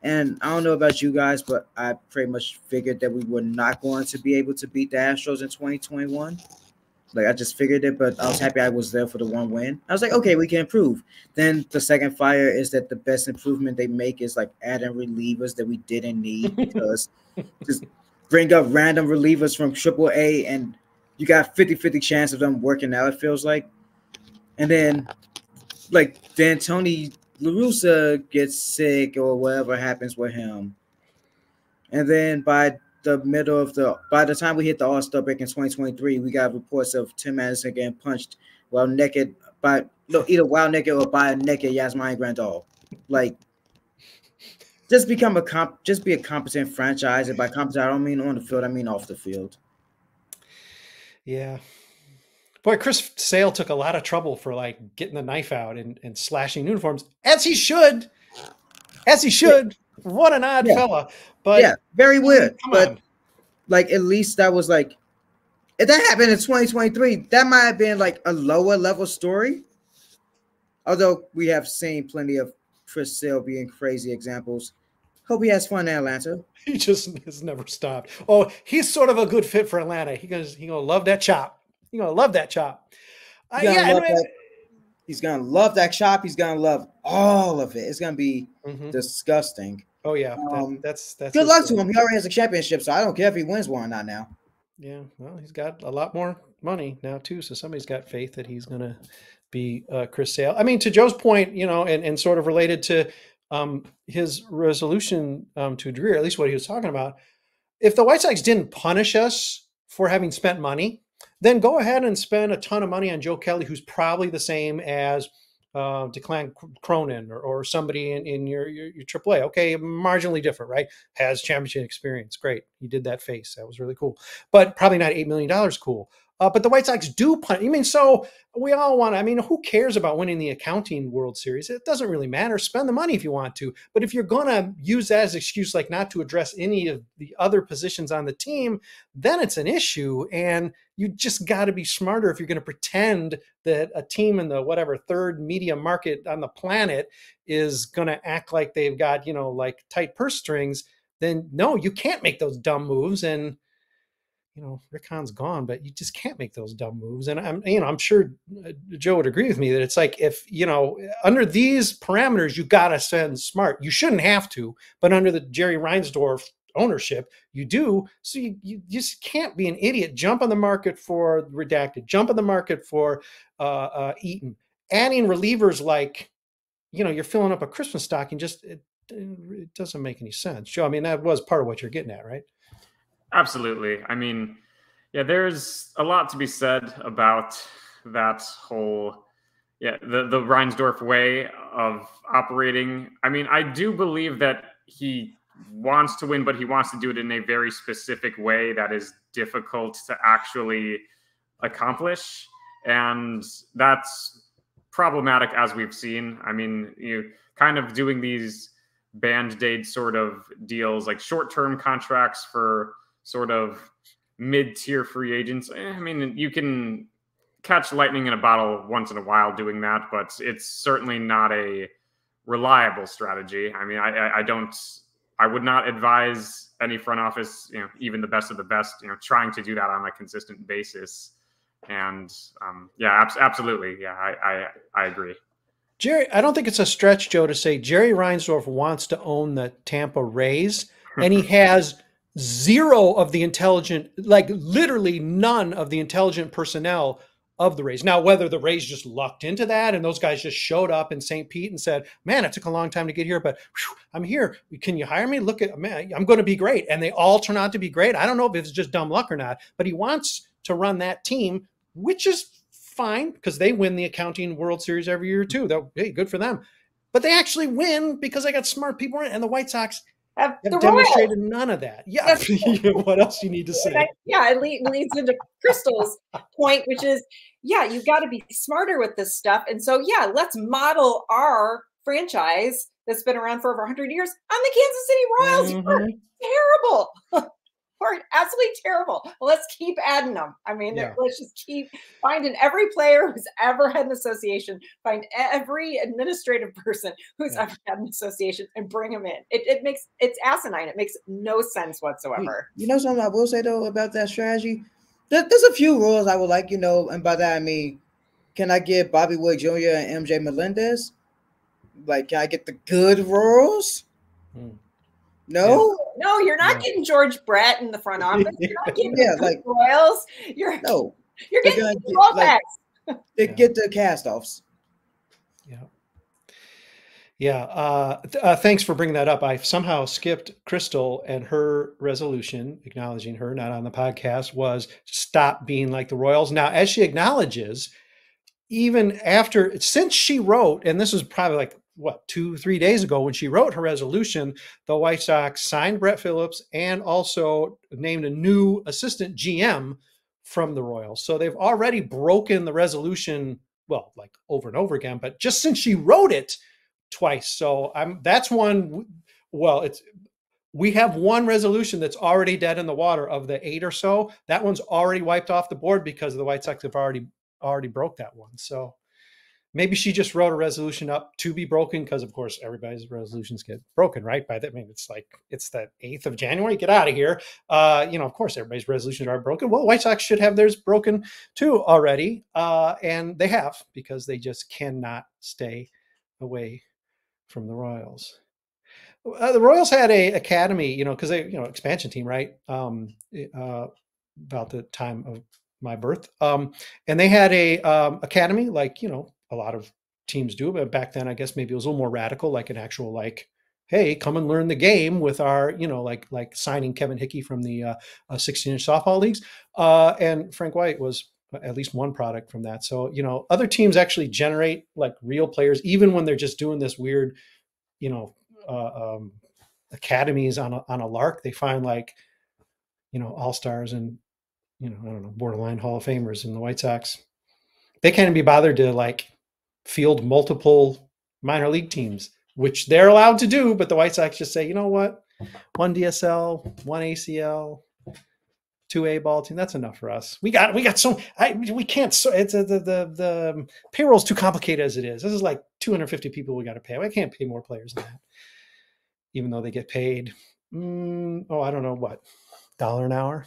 And I don't know about you guys, but I pretty much figured that we were not going to be able to beat the Astros in 2021. Like I just figured it, but I was happy I was there for the one win. I was like, okay, we can improve. Then the second fire is that the best improvement they make is like adding relievers that we didn't need, because just bring up random relievers from AAA and you got 50-50 chance of them working out, it feels like. And then Tony La Russa gets sick or whatever happens with him. And then by the time we hit the All-Star break in 2023, we got reports of Tim Anderson getting punched while naked either while naked or by a naked Yasmani Grandal. Like, just become just be a competent franchise. And by competent, I don't mean on the field, I mean off the field. Yeah. Boy, Chris Sale took a lot of trouble for like getting the knife out and slashing uniforms, as he should. As he should. Yeah. What an odd fella. But yeah, very weird. But on. Like at least that was like, if that happened in 2023, that might have been like a lower level story. Although we have seen plenty of Chris Sale being crazy examples. Hope he has fun in Atlanta. He just has never stopped. Oh, he's sort of a good fit for Atlanta. He's gonna love that chop. He's gonna love that chop. He's gonna love that chop. He's gonna love all of it. It's gonna be disgusting. Oh yeah, that's good luck to him. He already has a championship, so I don't care if he wins one or not now. Yeah, well, he's got a lot more money now too, so somebody's got faith that he's gonna be Chris Sale. I mean, to Joe's point, and sort of related to his resolution to a degree, or at least what he was talking about. If the White Sox didn't punish us for having spent money, then go ahead and spend a ton of money on Joe Kelly, who's probably the same as Declan Cronin or somebody in your AAA. Okay, marginally different, right? Has championship experience. Great. He did that face. That was really cool. But probably not $8 million cool. But the White Sox do punt. I mean, so we all want to, I mean, who cares about winning the accounting World Series? It doesn't really matter. Spend the money if you want to. But if you're going to use that as an excuse, like not to address any of the other positions on the team, then it's an issue. And you just got to be smarter if you're going to pretend that a team in the whatever third media market on the planet is going to act like they've got, like tight purse strings. Then no, you can't make those dumb moves. And Rick Hahn's gone, but you just can't make those dumb moves. And I'm sure Joe would agree with me that it's like, if, under these parameters, you got to spend smart. You shouldn't have to, but under the Jerry Reinsdorf ownership, you do. So you just can't be an idiot. Jump on the market for Redacted, jump on the market for Eaton, adding relievers like, you're filling up a Christmas stocking. Just, it doesn't make any sense. Joe, I mean, that was part of what you're getting at, right? Absolutely. I mean, yeah, there's a lot to be said about that whole, the Reinsdorf way of operating. I mean, I do believe that he wants to win, but he wants to do it in a very specific way that is difficult to actually accomplish. And that's problematic, as we've seen. I mean, you kind of doing these Band-Aid sort of deals, like short-term contracts for sort of mid-tier free agents. I mean, you can catch lightning in a bottle once in a while doing that, but it's certainly not a reliable strategy. I mean, I would not advise any front office, even the best of the best, trying to do that on a consistent basis. And absolutely. Yeah, I agree. Jerry, I don't think it's a stretch, Joe, to say Jerry Reinsdorf wants to own the Tampa Rays, and he has zero of the intelligent, like literally none of the intelligent personnel of the Rays. Now, whether the Rays just lucked into that and those guys just showed up in St. Pete and said, man, it took a long time to get here, but whew, I'm here. Can you hire me? Look at, man, I'm going to be great. And they all turn out to be great. I don't know if it's just dumb luck or not, but he wants to run that team, which is fine because they win the accounting World Series every year too. Hey, good for them. But they actually win because they got smart people in it. And the White Sox have demonstrated none of that. Yeah. What else do you need to say? It leads into Crystal's point, which is, you've got to be smarter with this stuff. And so, let's model our franchise that's been around for over 100 years on the Kansas City Royals. We're terrible. We're absolutely terrible. Well, let's keep adding them. I mean, let's just keep finding every player who's ever had an association, find every administrative person who's ever had an association and bring them in. It's asinine. It makes no sense whatsoever. You know something I will say though about that strategy? There's a few rules I would like, and by that I mean, can I get Bobby Wood Jr. and MJ Melendez? Like, can I get the good rules? No, you're not getting George Brett in the front office. You're not getting the Royals. You're getting get the cast-offs. Thanks for bringing that up. I somehow skipped Crystal, and her resolution, acknowledging her, not on the podcast, was stop being like the Royals. Now, as she acknowledges, even since she wrote, and this was probably like what, 2-3 days ago when she wrote her resolution, the White Sox signed Brett Phillips and also named a new assistant GM from the Royals. So they've already broken the resolution, well, like over and over again, but just since she wrote it twice. So that's one. Well, we have one resolution that's already dead in the water of the 8 or so. That one's already wiped off the board because the White Sox have already broke that one. So maybe she just wrote a resolution up to be broken because, of course, everybody's resolutions get broken, right? By that, I mean, it's like it's the 8th of January. Get out of here. Of course, everybody's resolutions are broken. Well, White Sox should have theirs broken too already, and they have because they just cannot stay away from the Royals. The Royals had a academy, because they, expansion team, right? About the time of my birth, and they had a academy, like a lot of teams do, but back then I guess maybe it was a little more radical, like an actual hey, come and learn the game with our, like signing Kevin Hickey from the 16-inch softball leagues, and Frank White was at least one product from that. So other teams actually generate like real players, even when they're just doing this weird, academies on a lark. They find like all-stars and I don't know, borderline Hall of Famers. In the White Sox, they can't be bothered to like field multiple minor league teams, which they're allowed to do, but the White Sox just say, you know what, one DSL, one ACL, 2 A-ball team, that's enough for us. We got we can't. So it's the payroll's too complicated as it is. This is like 250 people we got to pay. I can't pay more players than that, even though they get paid. I don't know what, $1 an hour.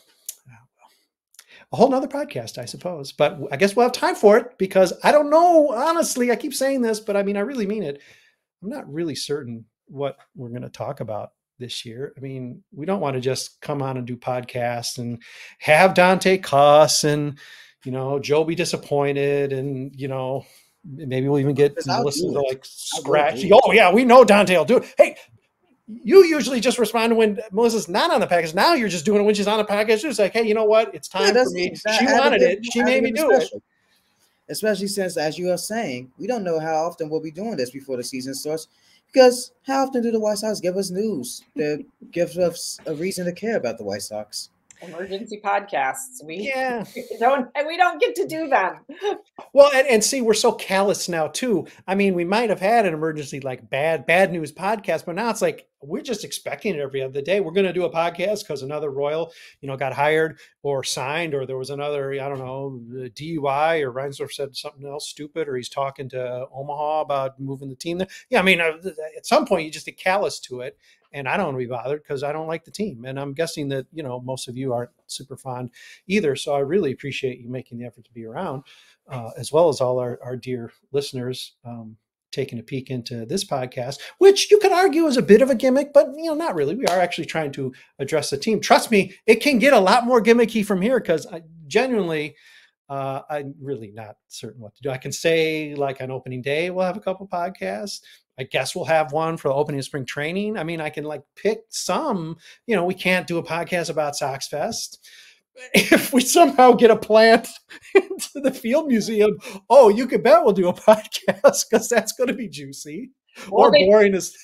A whole nother podcast, I suppose, but I guess we'll have time for it because I don't know. Honestly, I keep saying this, but I mean, I really mean it. I'm not really certain what we're going to talk about this year. I mean, we don't want to just come on and do podcasts and have Dante cuss and, Joe be disappointed and, maybe we'll even get listen to like scratch. Oh yeah, we know Dante will do it. Hey, you usually just respond when Melissa's not on the package. Now you're just doing it when she's on the package. It's like, hey, you know what? It's time for me. She wanted it. She made me do it. Especially since, as you are saying, we don't know how often we'll be doing this before the season starts. Because how often do the White Sox give us news that gives us a reason to care about the White Sox? Emergency podcasts. We don't get to do them. Well, and see, we're so callous now too. I mean, we might have had an emergency like bad news podcast, but now it's like we're just expecting it every other day. We're going to do a podcast because another Royal, got hired or signed, or there was another, I don't know, DUI, or Reinsdorf said something else stupid, or he's talking to Omaha about moving the team there. Yeah, I mean, at some point you just get callous to it. And I don't want to be bothered because I don't like the team. And I'm guessing that, most of you aren't super fond either. So I really appreciate you making the effort to be around, as well as all our dear listeners taking a peek into this podcast, which you could argue is a bit of a gimmick, but, not really. We are actually trying to address the team. Trust me, it can get a lot more gimmicky from here because I genuinely, I'm really not certain what to do. I can say like on opening day, we'll have a couple podcasts. I guess we'll have one for the opening of spring training. I mean, I can like pick some, we can't do a podcast about Sox Fest. If we somehow get a plant into the Field Museum, you could bet we'll do a podcast because that's going to be juicy or boring as.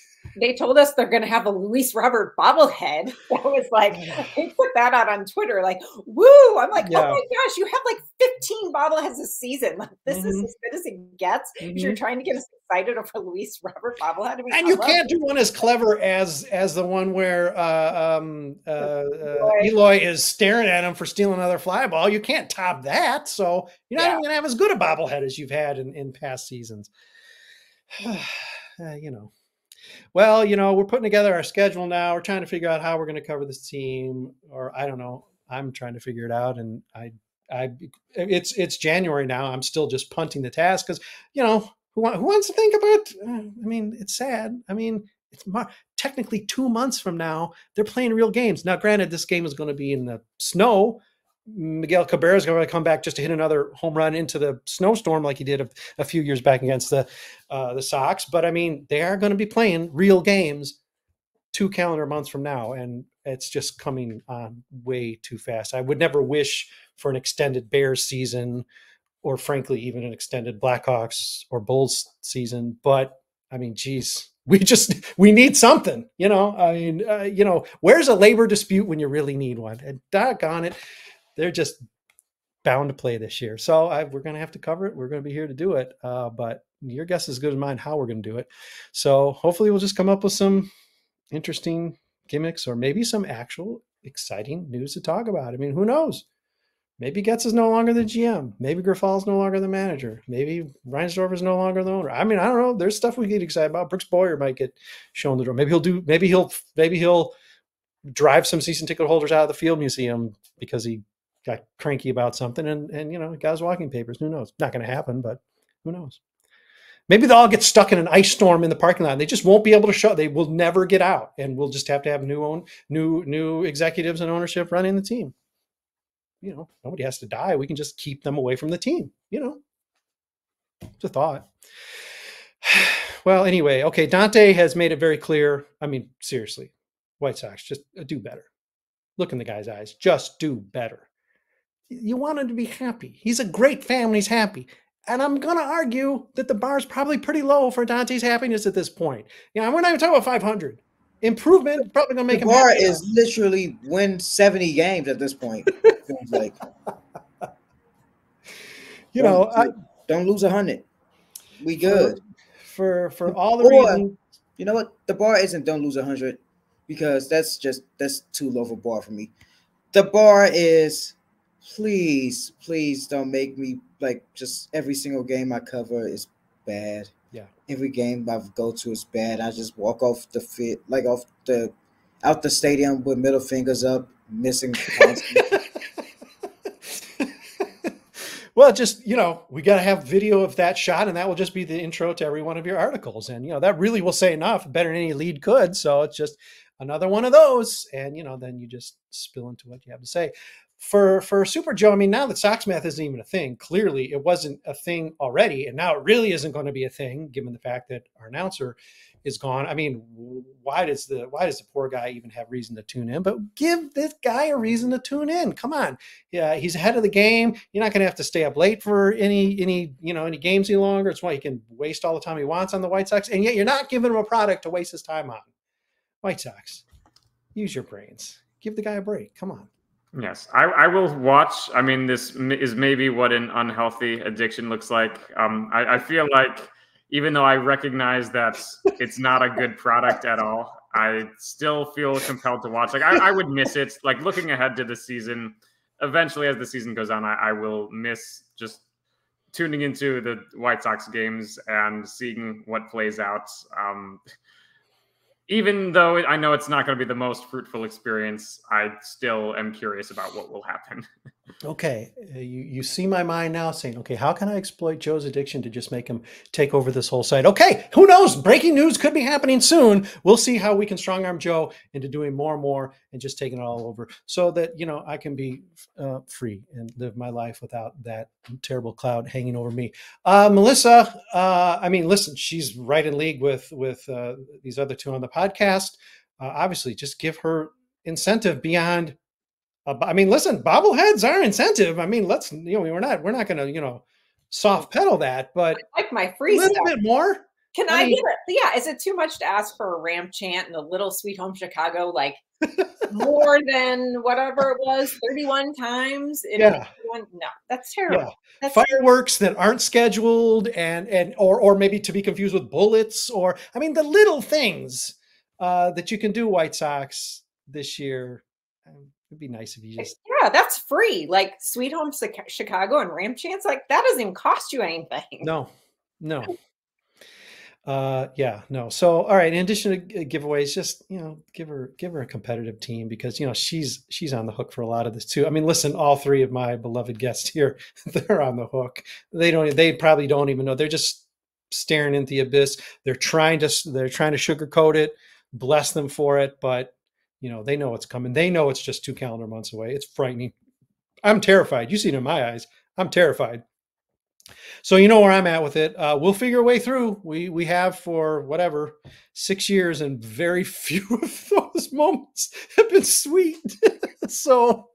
They told us they're going to have a Luis Robert bobblehead. That was like, they put that out on Twitter, like, woo. I'm like, oh my gosh, you have like 15 bobbleheads this season. Like, this is as good as it gets. You're trying to get us excited over Luis Robert bobblehead. I mean, and you can't do one as clever as the one where Eloy is staring at him for stealing another fly ball. You can't top that. So you're not even going to have as good a bobblehead as you've had in past seasons. Well, we're putting together our schedule now. We're trying to figure out how we're going to cover this team, or I don't know. I'm trying to figure it out, and it's January now. I'm still just punting the task because who wants to think about? I mean, it's sad. I mean, it's technically 2 months from now. They're playing real games. Now, granted, this game is going to be in the snow. Miguel Cabrera is going to come back just to hit another home run into the snowstorm like he did a few years back against the Sox. But I mean, they are going to be playing real games 2 calendar months from now, and it's just coming on way too fast. I would never wish for an extended Bears season, or frankly, even an extended Blackhawks or Bulls season. But I mean, geez, we need something, I mean, where's a labor dispute when you really need one? And doggone it, they're just bound to play this year. So we're going to have to cover it. We're going to be here to do it. But your guess is as good as mine how we're going to do it. So hopefully we'll just come up with some interesting gimmicks or maybe some actual exciting news to talk about. I mean, who knows? Maybe Getz is no longer the GM. Maybe Grifal's no longer the manager. Maybe Reinsdorf is no longer the owner. I mean, I don't know. There's stuff we get excited about. Brooks Boyer might get shown the door. Maybe he'll drive some season ticket holders out of the field museum because he got cranky about something and got his walking papers. Who knows? Not going to happen, but who knows? Maybe they'll all get stuck in an ice storm in the parking lot. And they just won't be able to show. They will never get out, and we'll just have to have new executives and ownership running the team. Nobody has to die. We can just keep them away from the team. It's a thought. Well, anyway, okay. Dante has made it very clear. I mean, seriously, White Sox, just do better. Look in the guy's eyes. Just do better. You want him to be happy. He's a great fan when he's happy. And I'm going to argue that the bar is probably pretty low for Dante's happiness at this point. We're not even talking about 500. Improvement probably going to make him happy. The bar is literally win 70 games at this point. It feels like. Don't lose 100. We good. For all the reasons. You know what? The bar isn't don't lose 100 because that's too low of a bar for me. The bar is please don't make me like just every single game I cover is bad. Yeah. Every game I go to is bad. I just walk off out the stadium with middle fingers up, missing. Well, just, we got to have video of that shot, and that will just be the intro to every one of your articles. And, that really will say enough, better than any lead could. So it's just another one of those. And, then you just spill into what you have to say. For Super Joe, I mean, now that Sox math isn't even a thing, clearly it wasn't a thing already. And now it really isn't going to be a thing, given the fact that our announcer is gone. I mean, why does the poor guy even have reason to tune in? But give this guy a reason to tune in. Come on. Yeah, he's ahead of the game. You're not going to have to stay up late for any games any longer. It's why he can waste all the time he wants on the White Sox. And yet you're not giving him a product to waste his time on. White Sox, use your brains. Give the guy a break. Come on. Yes, I will watch. I mean, this is maybe what an unhealthy addiction looks like. I feel like even though I recognize that it's not a good product at all, I still feel compelled to watch. Like I would miss it. Like looking ahead to the season, eventually as the season goes on, I will miss just tuning into the White Sox games and seeing what plays out. Even though I know it's not going to be the most fruitful experience, I still am curious about what will happen. Okay. You see my mind now saying, okay, how can I exploit Joe's addiction to just make him take over this whole site? Okay, who knows? Breaking news could be happening soon. We'll see how we can strong arm Joe into doing more and more and just taking it all over so that, I can be free and live my life without that terrible cloud hanging over me. Melissa, I mean, listen, she's right in league with these other two on the podcast. Obviously, just give her incentive beyond. I mean, listen, bobbleheads are incentive. I mean, let's, we're not going to, soft pedal that, but I like my free a little stuff. bit more. Can I get it? Yeah. Is it too much to ask for a Ram chant and a little Sweet Home Chicago, like more than whatever it was, 31 times? Yeah. No, that's terrible. Yeah. That's fireworks that aren't scheduled or maybe to be confused with bullets I mean, the little things that you can do, White Sox, this year. It'd be nice if you just. Yeah, that's free. Like Sweet Home Chicago and Ram chants, like that doesn't even cost you anything. No. Yeah, no. So, all right. In addition to giveaways, just give her a competitive team because she's on the hook for a lot of this too. I mean, listen, all three of my beloved guests here, they're on the hook. They probably don't even know. They're just staring into the abyss. They're trying to sugarcoat it. Bless them for it, but. They know it's coming. They know it's just 2 calendar months away. It's frightening. I'm terrified. You see it in my eyes. I'm terrified. So you know where I'm at with it. We'll figure a way through. We have for 6 years, and very few of those moments have been sweet. So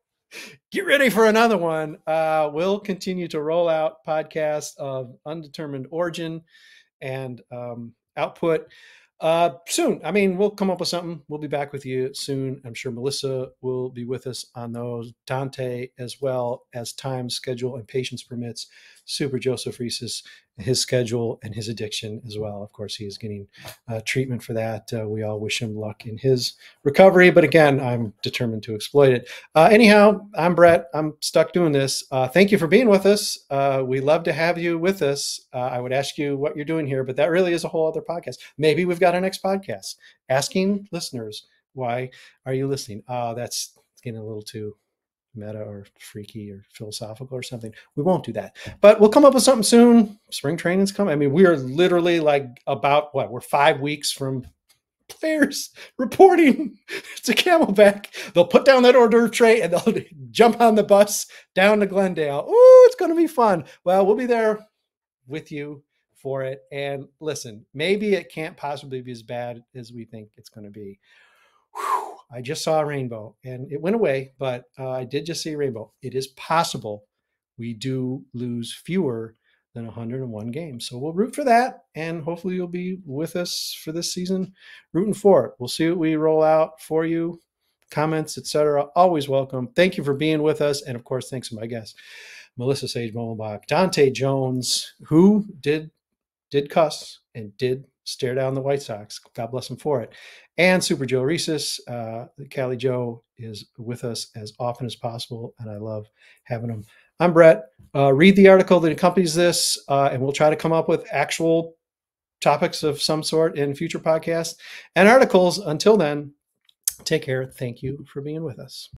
get ready for another one. We'll continue to roll out podcasts of undetermined origin and output soon. I mean, we'll come up with something. We'll be back with you soon. I'm sure Melissa will be with us on those. Dante, as well as time, schedule, and patience permits. Super Joseph Resis, his schedule and his addiction as well. Of course, he is getting treatment for that. We all wish him luck in his recovery. But again, I'm determined to exploit it. Anyhow, I'm Brett. I'm stuck doing this. Thank you for being with us. We love to have you with us. I would ask you what you're doing here, but that really is a whole other podcast. Maybe we've got our next podcast asking listeners, why are you listening? That's getting a little too meta or freaky or philosophical or something. We won't do that, but we'll come up with something soon. Spring training's coming. I mean, we are literally like about what? We're 5 weeks from players reporting to Camelback. They'll put down that hors d'oeuvre tray and they'll jump on the bus down to Glendale. Oh, it's going to be fun. Well, we'll be there with you for it. And listen, maybe it can't possibly be as bad as we think it's going to be. Whew. I just saw a rainbow and it went away, but I did just see a rainbow. It is possible we do lose fewer than 101 games. So we'll root for that. And hopefully you'll be with us for this season, rooting for it. We'll see what we roll out for you. Comments, etc. Always welcome. Thank you for being with us. And of course, thanks to my guests, Melissa Sage-Bollenbach, Dante Jones, who did cuss and did stare down the White Sox. God bless him for it. And Super Joe Resis. Cali Joe is with us as often as possible, and I love having him. I'm Brett. Read the article that accompanies this, and we'll try to come up with actual topics of some sort in future podcasts and articles. Until then, take care. Thank you for being with us.